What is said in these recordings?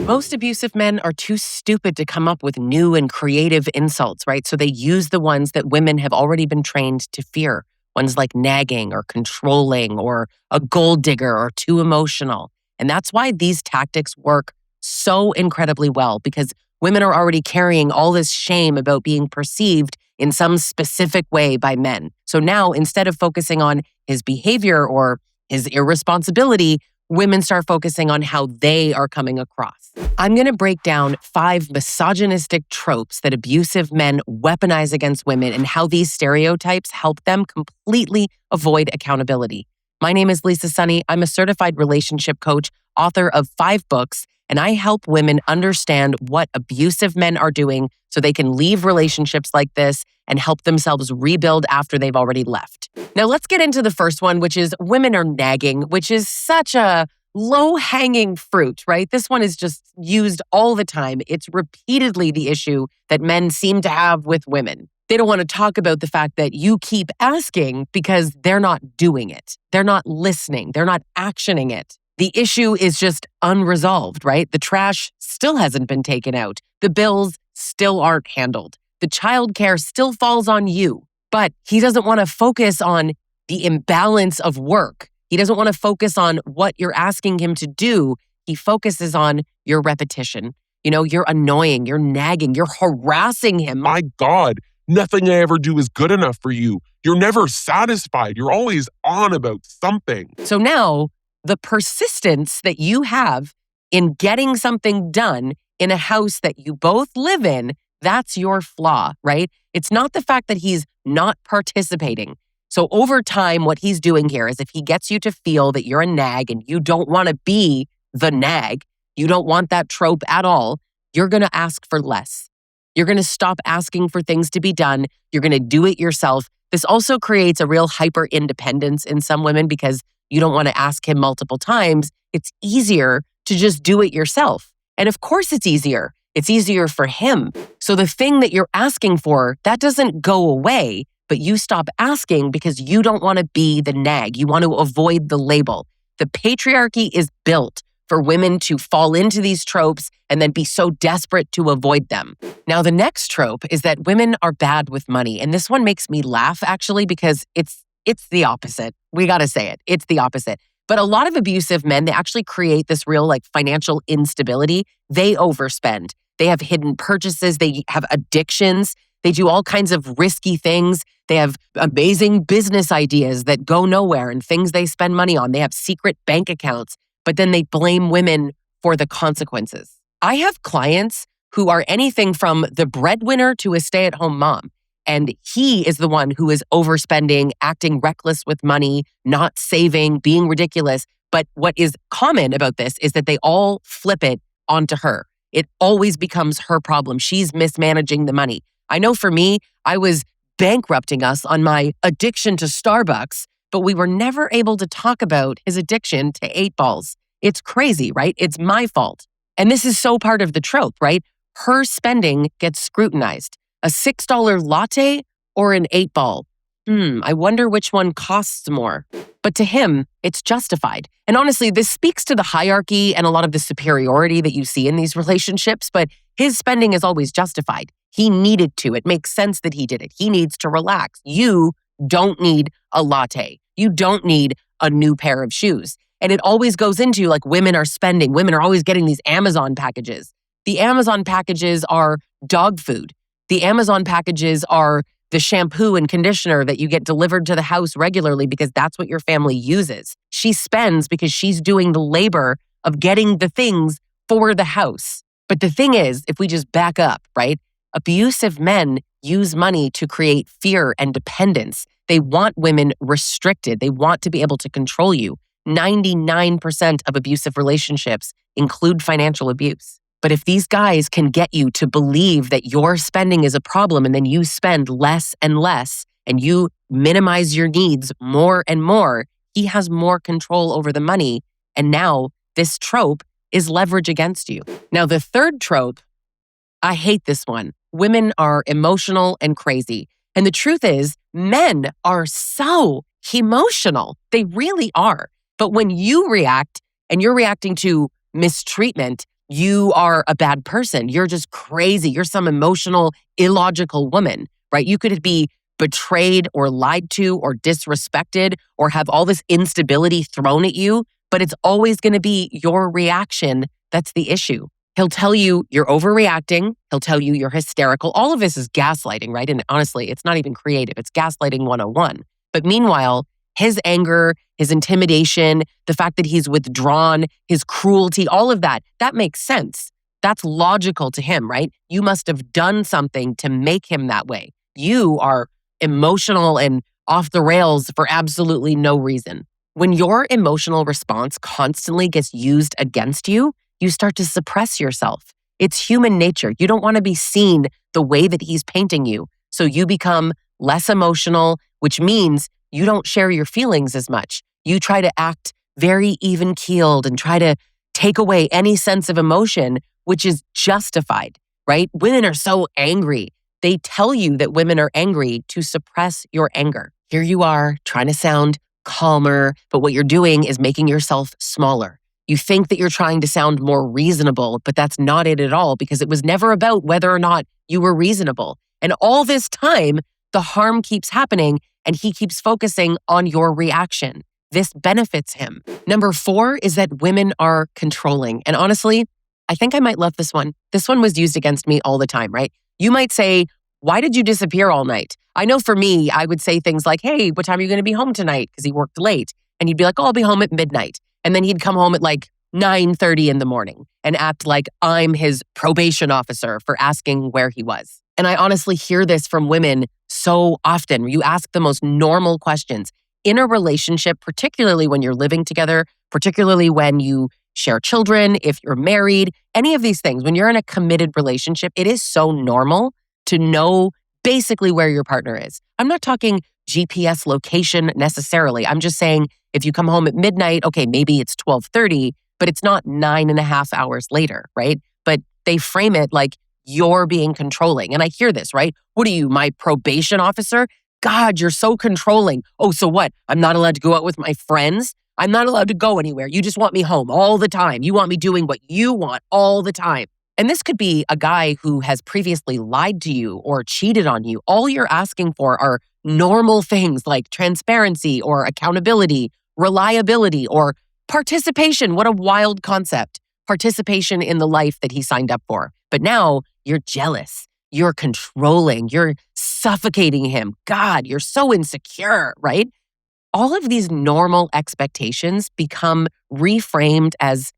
Most abusive men are too stupid to come up with new and creative insults, right? So they use the ones that women have already been trained to fear. Ones like nagging or controlling or a gold digger or too emotional. And that's why these tactics work so incredibly well, because women are already carrying all this shame about being perceived in some specific way by men. So now, instead of focusing on his behavior or his irresponsibility, women start focusing on how they are coming across. I'm going to break down 5 misogynistic tropes that abusive men weaponize against women and how these stereotypes help them completely avoid accountability. My name is Lisa Sonni. I'm a certified relationship coach, author of 5 books, and I help women understand what abusive men are doing so they can leave relationships like this and help themselves rebuild after they've already left. Now, let's get into the first one, which is women are nagging, which is such a low-hanging fruit, right? This one is just used all the time. It's repeatedly the issue that men seem to have with women. They don't want to talk about the fact that you keep asking because they're not doing it. They're not listening. They're not actioning it. The issue is just unresolved, right? The trash still hasn't been taken out. The bills still aren't handled. The childcare still falls on you. But he doesn't want to focus on the imbalance of work. He doesn't want to focus on what you're asking him to do. He focuses on your repetition. You know, you're annoying, you're nagging, you're harassing him. My God, nothing I ever do is good enough for you. You're never satisfied. You're always on about something. So now, the persistence that you have in getting something done in a house that you both live in, that's your flaw, right? It's not the fact that he's not participating. So over time, what he's doing here is if he gets you to feel that you're a nag and you don't want to be the nag, you don't want that trope at all, you're going to ask for less. You're going to stop asking for things to be done. You're going to do it yourself. This also creates a real hyper independence in some women because you don't want to ask him multiple times. It's easier to just do it yourself. And of course it's easier. It's easier for him. So the thing that you're asking for, that doesn't go away, but you stop asking because you don't want to be the nag. You want to avoid the label. The patriarchy is built for women to fall into these tropes and then be so desperate to avoid them. Now, the next trope is that women are bad with money. And this one makes me laugh, actually, because it's the opposite. We got to say it. It's the opposite. But a lot of abusive men, they actually create this real financial instability. They overspend. They have hidden purchases. They have addictions. They do all kinds of risky things. They have amazing business ideas that go nowhere and things they spend money on. They have secret bank accounts, but then they blame women for the consequences. I have clients who are anything from the breadwinner to a stay-at-home mom. And he is the one who is overspending, acting reckless with money, not saving, being ridiculous. But what is common about this is that they all flip it onto her. It always becomes her problem. She's mismanaging the money. I know for me, I was bankrupting us on my addiction to Starbucks, but we were never able to talk about his addiction to 8 balls. It's crazy, right? It's my fault. And this is so part of the trope, right? Her spending gets scrutinized. A $6 latte or an 8 ball? I wonder which one costs more. But to him, it's justified. And honestly, this speaks to the hierarchy and a lot of the superiority that you see in these relationships, but his spending is always justified. He needed to. It makes sense that he did it. He needs to relax. You don't need a latte. You don't need a new pair of shoes. And it always goes into women are spending. Women are always getting these Amazon packages. The Amazon packages are dog food. The Amazon packages are the shampoo and conditioner that you get delivered to the house regularly because that's what your family uses. She spends because she's doing the labor of getting the things for the house. But the thing is, if we just back up, right? Abusive men use money to create fear and dependence. They want women restricted. They want to be able to control you. 99% of abusive relationships include financial abuse. But if these guys can get you to believe that your spending is a problem and then you spend less and less and you minimize your needs more and more, he has more control over the money. And now this trope is leverage against you. Now, the third trope, I hate this one. Women are emotional and crazy. And the truth is, men are so emotional. They really are. But when you react and you're reacting to mistreatment, you are a bad person. You're just crazy. You're some emotional, illogical woman, right? You could be betrayed or lied to or disrespected or have all this instability thrown at you, but it's always going to be your reaction that's the issue. He'll tell you you're overreacting. He'll tell you you're hysterical. All of this is gaslighting, right? And honestly, it's not even creative. It's gaslighting 101. But meanwhile, his anger, his intimidation, the fact that he's withdrawn, his cruelty, all of that, that makes sense. That's logical to him, right? You must have done something to make him that way. You are emotional and off the rails for absolutely no reason. When your emotional response constantly gets used against you, you start to suppress yourself. It's human nature. You don't want to be seen the way that he's painting you. So you become less emotional, which means you don't share your feelings as much. You try to act very even-keeled and try to take away any sense of emotion, which is justified, right? Women are so angry. They tell you that women are angry to suppress your anger. Here you are trying to sound calmer, but what you're doing is making yourself smaller. You think that you're trying to sound more reasonable, but that's not it at all because it was never about whether or not you were reasonable. And all this time, the harm keeps happening and he keeps focusing on your reaction. This benefits him. Number 4 is that women are controlling. And honestly, I think I might love this one. This one was used against me all the time, right? You might say, why did you disappear all night? I know for me, I would say things like, hey, what time are you going to be home tonight? Because he worked late. And he'd be like, oh, I'll be home at midnight. And then he'd come home at like 9:30 in the morning and act like I'm his probation officer for asking where he was. And I honestly hear this from women so often. You ask the most normal questions. In a relationship, particularly when you're living together, particularly when you share children, if you're married, any of these things, when you're in a committed relationship, it is so normal to know basically where your partner is. I'm not talking GPS location necessarily. I'm just saying if you come home at midnight, okay, maybe it's 12:30, but it's not 9.5 hours later, right? But they frame it like you're being controlling. And I hear this, right? What are you, my probation officer? God, you're so controlling. Oh, so what? I'm not allowed to go out with my friends? I'm not allowed to go anywhere. You just want me home all the time. You want me doing what you want all the time. And this could be a guy who has previously lied to you or cheated on you. All you're asking for are normal things like transparency or accountability, reliability, or participation. What a wild concept. Participation in the life that he signed up for. But now you're jealous. You're controlling. You're suffocating him. God, you're so insecure, right? All of these normal expectations become reframed as,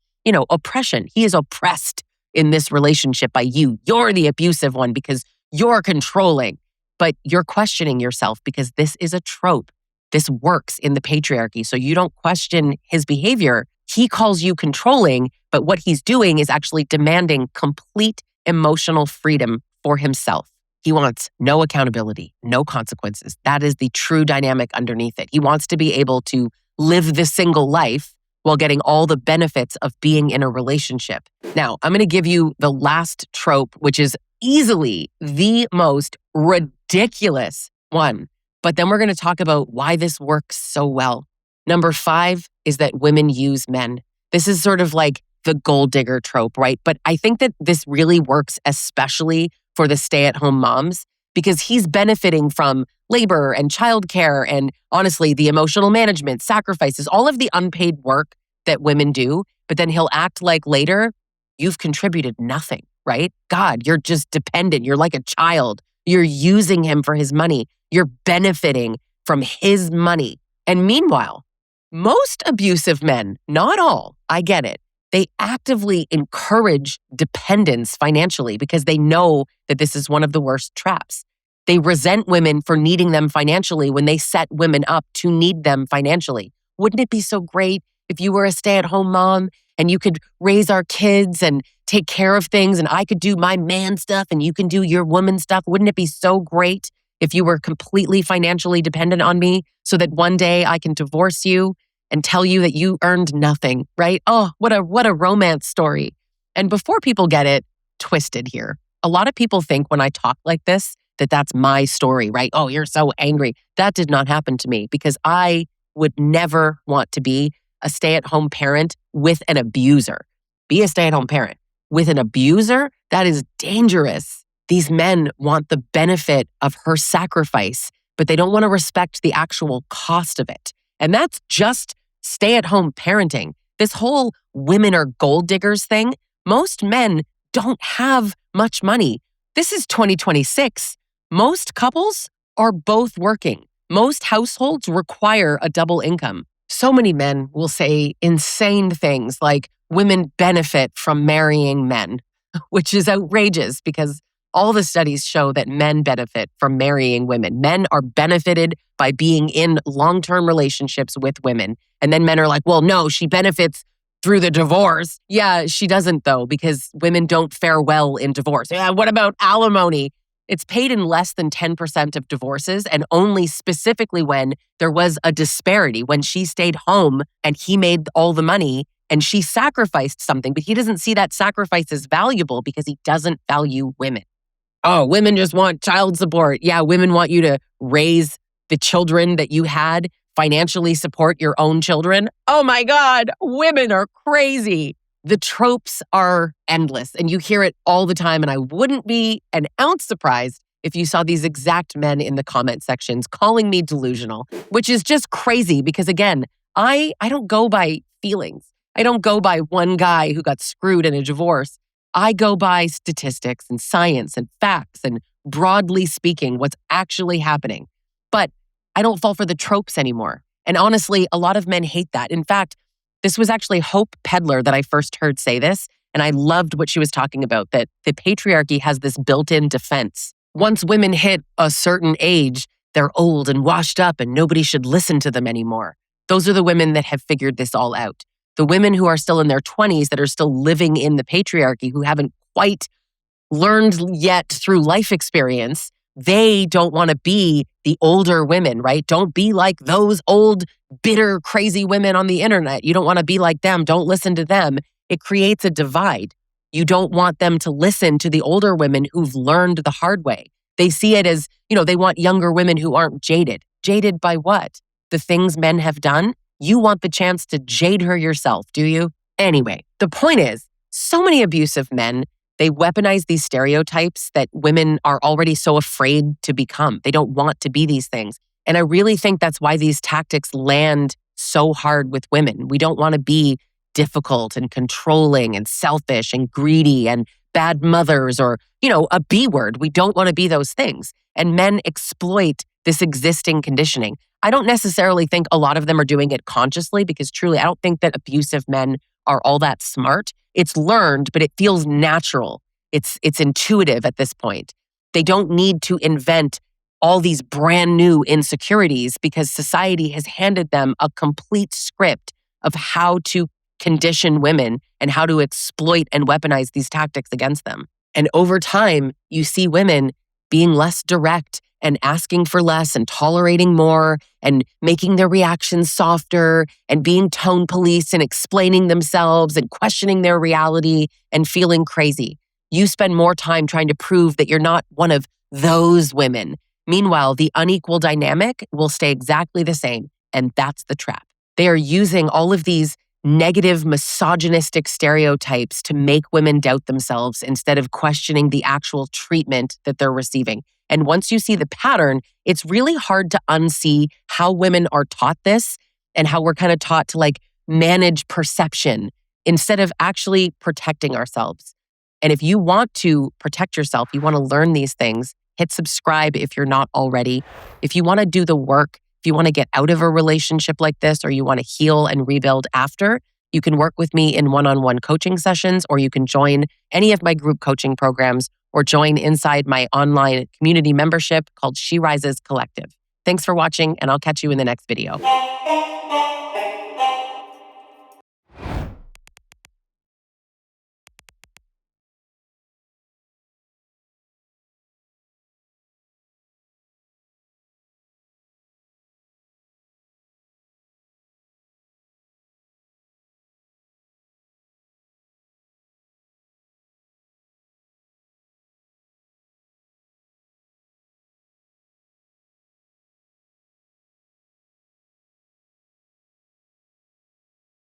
oppression. He is oppressed in this relationship by you. You're the abusive one because you're controlling. But you're questioning yourself because this is a trope. This works in the patriarchy. So you don't question his behavior. He calls you controlling, but what he's doing is actually demanding complete emotional freedom for himself. He wants no accountability, no consequences. That is the true dynamic underneath it. He wants to be able to live the single life while getting all the benefits of being in a relationship. Now, I'm going to give you the last trope, which is easily the most ridiculous one. But then we're going to talk about why this works so well. Number 5 is that women use men. This is sort of like the gold digger trope, right? But I think that this really works especially for the stay-at-home moms because he's benefiting from labor and childcare and honestly, the emotional management, sacrifices, all of the unpaid work that women do. But then he'll act like later, you've contributed nothing, right? God, you're just dependent. You're like a child. You're using him for his money. You're benefiting from his money. And meanwhile, most abusive men, not all, I get it, they actively encourage dependence financially because they know that this is one of the worst traps. They resent women for needing them financially when they set women up to need them financially. Wouldn't it be so great if you were a stay-at-home mom and you could raise our kids and take care of things and I could do my man stuff and you can do your woman stuff? Wouldn't it be so great if you were completely financially dependent on me so that one day I can divorce you and tell you that you earned nothing, right? Oh, what a romance story. And before people get it twisted here, a lot of people think when I talk like this, that that's my story, right? Oh, you're so angry. That did not happen to me because I would never want to be a stay-at-home parent with an abuser. Be a stay-at-home parent with an abuser, that is dangerous. These men want the benefit of her sacrifice, but they don't want to respect the actual cost of it. And that's just stay-at-home parenting. This whole women are gold diggers thing, most men don't have much money. This is 2026. Most couples are both working. Most households require a double income. So many men will say insane things like women benefit from marrying men, which is outrageous because all the studies show that men benefit from marrying women. Men are benefited by being in long-term relationships with women. And then men are like, well, no, she benefits through the divorce. Yeah, she doesn't though, because women don't fare well in divorce. Yeah, what about alimony? It's paid in less than 10% of divorces, and only specifically when there was a disparity, when she stayed home and he made all the money and she sacrificed something, but he doesn't see that sacrifice as valuable because he doesn't value women. Oh, women just want child support. Yeah, women want you to raise the children that you had, financially support your own children. Oh my God, women are crazy. The tropes are endless and you hear it all the time. And I wouldn't be an ounce surprised if you saw these exact men in the comment sections calling me delusional, which is just crazy because again, I don't go by feelings. I don't go by one guy who got screwed in a divorce. I go by statistics and science and facts and broadly speaking, what's actually happening. But I don't fall for the tropes anymore. And honestly, a lot of men hate that. In fact, this was actually Hope Pedler that I first heard say this. And I loved what she was talking about, that the patriarchy has this built-in defense. Once women hit a certain age, they're old and washed up and nobody should listen to them anymore. Those are the women that have figured this all out. The women who are still in their 20s that are still living in the patriarchy, who haven't quite learned yet through life experience, they don't want to be the older women, right? Don't be like those old, bitter, crazy women on the internet. You don't want to be like them. Don't listen to them. It creates a divide. You don't want them to listen to the older women who've learned the hard way. They see it as, they want younger women who aren't jaded. Jaded by what? The things men have done? You want the chance to jade her yourself, do you? Anyway, the point is, so many abusive men, they weaponize these stereotypes that women are already so afraid to become. They don't want to be these things. And I really think that's why these tactics land so hard with women. We don't want to be difficult and controlling and selfish and greedy and bad mothers or, a B word. We don't want to be those things. And men exploit this existing conditioning. I don't necessarily think a lot of them are doing it consciously because truly, I don't think that abusive men are all that smart. It's learned, but it feels natural. It's intuitive at this point. They don't need to invent all these brand new insecurities because society has handed them a complete script of how to condition women and how to exploit and weaponize these tactics against them. And over time, you see women being less direct and asking for less and tolerating more and making their reactions softer and being tone police and explaining themselves and questioning their reality and feeling crazy. You spend more time trying to prove that you're not one of those women. Meanwhile, the unequal dynamic will stay exactly the same, and that's the trap. They are using all of these negative misogynistic stereotypes to make women doubt themselves instead of questioning the actual treatment that they're receiving. And once you see the pattern, it's really hard to unsee how women are taught this and how we're kind of taught to manage perception instead of actually protecting ourselves. And if you want to protect yourself, you want to learn these things, hit subscribe if you're not already. If you want to do the work, if you want to get out of a relationship like this or you want to heal and rebuild after, you can work with me in one-on-one coaching sessions, or you can join any of my group coaching programs or join inside my online community membership called She Rises Collective. Thanks for watching, and I'll catch you in the next video.